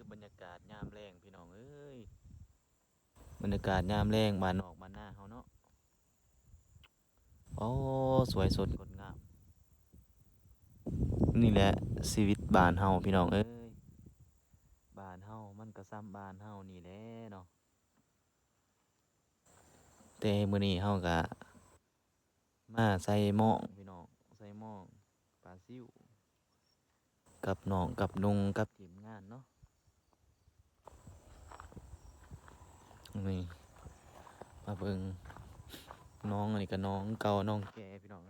คือบรรยากาศยามแรงพี่น้องเอ้ยบรรยากาศยามแรงบ้านนอกบ้านนาเฮาเนาะโอ้สวยสดงดงามนี่แหละชีวิตบ้านเฮาพี่น้องเอ้ยบ้านเฮามันก็ซ้ำบ้านเฮานี่แหละเนาะแต่มื้อนี้เฮาก็มาใส่หม้องพี่น้องใส่หม้องปลาซิ่วกับน้องกับนุงกับทีมงานเนาะนี่มาเบิ่งน้องอันนี้ก็น้องเก่าน้องแก่พี่น้อง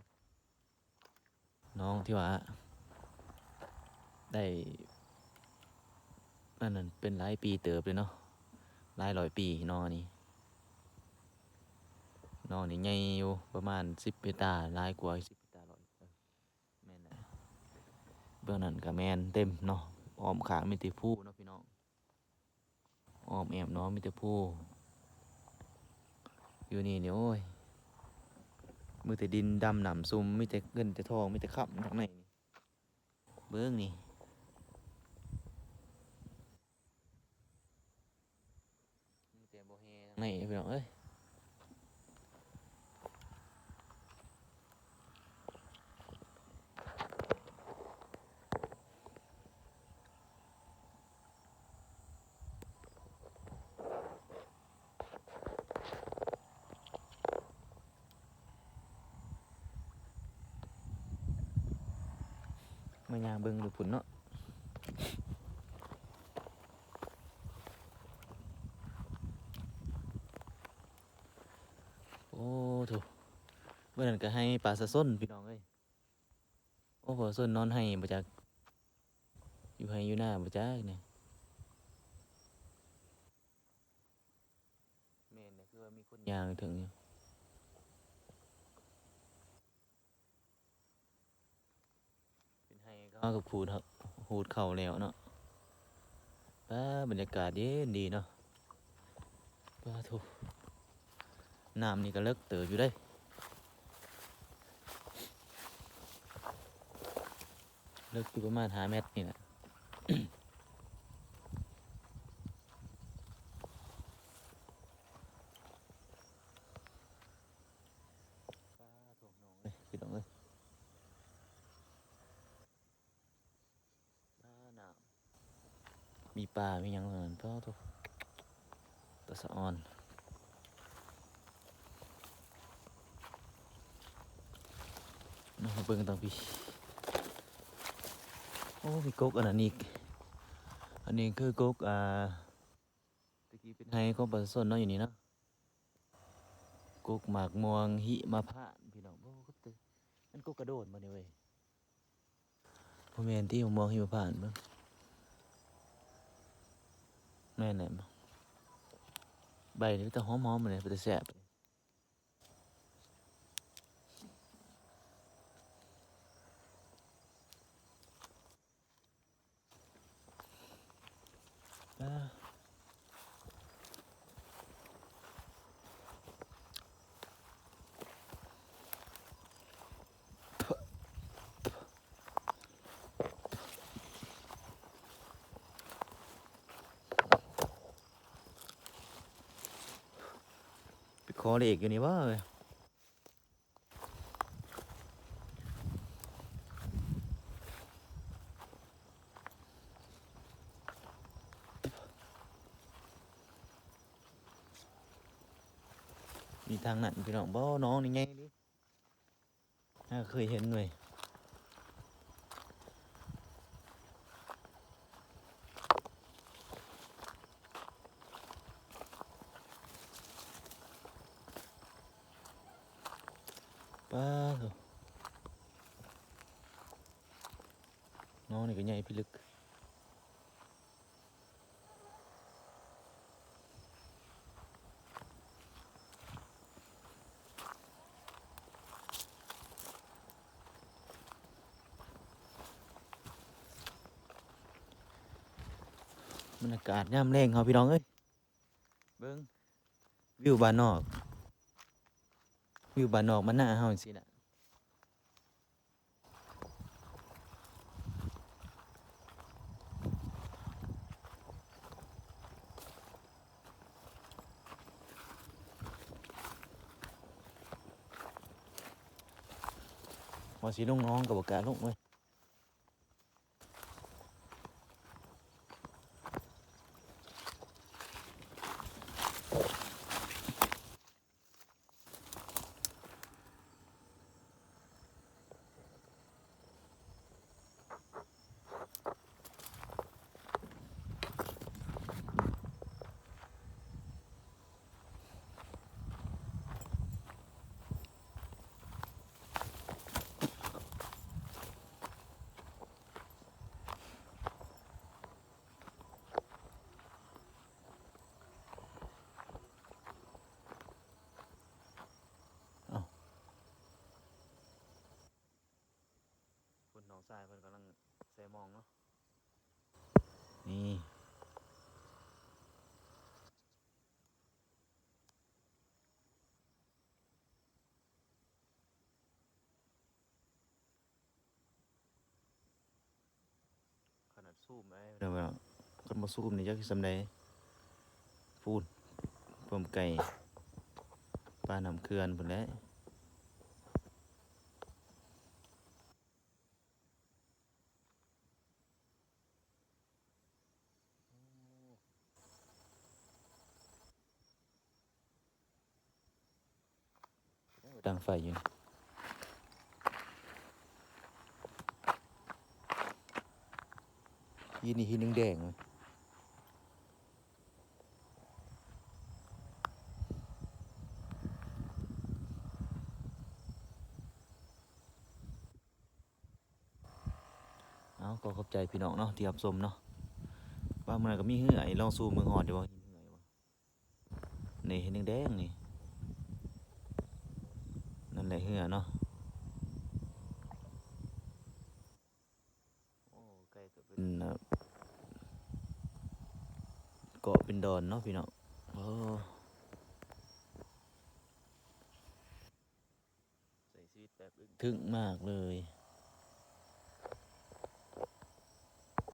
น้องที่ว่าได้นั่นเป็นหลายปีเติบเลยเนาะหลายร้อยปีน้องอันนี้น้องนี่ใหญ่อยู่ประมาณ10 ปีตาหลายกว่า10 ปีตาร้อยแม่นแหละเบื้องนั้นก็แม่นเต็มเนาะอ้อมข้างมีแต่ผู้เนาะพี่น้องอ้อมแอมน้องมีแต่ผู้อยู่นี่เนี่ยโอ้ยมีแต่ดินดำหนำซุ่มมีแต่เงินแต่ทองมีแต่ค่ำทั้งในนี่เบื้องนี่มีแต่บ่แฮทั้งในพี่น้องเอ้ยมายางเบิ่งดูพุ่นเนาะโอ้โถเมื่อนั้นก็ให้ปลาสะส้นพี่น้องเอ้ยโอ้ปลาสะส้นนอนให้บ่จักอยู่ให้อยู่หน้าบ่จักเนี่ยแม่นเนี่ยคือว่ามีคนยางถึงอยู่เป็นให้เขากับขูดครับขูดเข่าแล้วเนาะป้าบรรยากาศเย็นดีเนาะป้าโถน้ำนี่ก็เลิกเติบอยู่ได้เลิกอยู่ประมาณ5 เมตรนี่แหละป้าโถน้องเลยพี่น้องเลยป้าน้ำมีปลามีหยังเหมือนป้าโถตะสะออนน้องเบิ่งตังพี่โอ้มีกกอันนั้นอีกอันนี้คือกกตะกี้เป็นไฮของปลาส้นเนาะอยู่นี่เนาะกกหมากม่วงหิมพานต์พี่น้องโอ้ก็เตมันกกกระโดดมาเนี่ยเว้ยพ่อแม่นที่ผมมองหิมพานต์เบิ่งแม่นแหละใบนี่มันจะหอมๆมาเลยมันจะแซ่บอ่าไปขอเลขอยู่นี่ว่าเว้ยมีทางนั้นพี่น้องบ่น้องนี่ไงดิเคยเห็นเว้ยป้าโถน้องนี่ก็ใหญ่พิลึกบรรยากาศยามแลงเฮาพี่น้องเอ้ยเบิ่งวิวบ้านนอกวิวบ้านนอกมันน่าเฮาจังซี่น่ะ ว่าสิลงน้องกับบ่กล้าลงเว้ยเอ้าคุณน้องชายเพิ่นกำลังใส่หมองเนาะนี่ขนาดซูมได้เดี๋ยวว่าคนบ่ซูมนี่จักสิซำใดพูดพร้อมไก่ปลาน้ำเขื่อนพุ่นแหละดังไฟอยู่นี่หินแดงๆเลยเอาก็ขอบใจพี่น้องเนาะที่รับชมเนาะว่ามันก็มีเหือยลองซูมเบิ่งฮอดอยู่บ่หินเหือยบ่นี่หินแดงๆนี่นั่นแหละเหือเนาะโอ้ใกล้จะเป็นเกาะเป็นดอนเนาะพี่น้องโอ้ใส่ชีวิตแบบอึ้งทึ่งมากเลย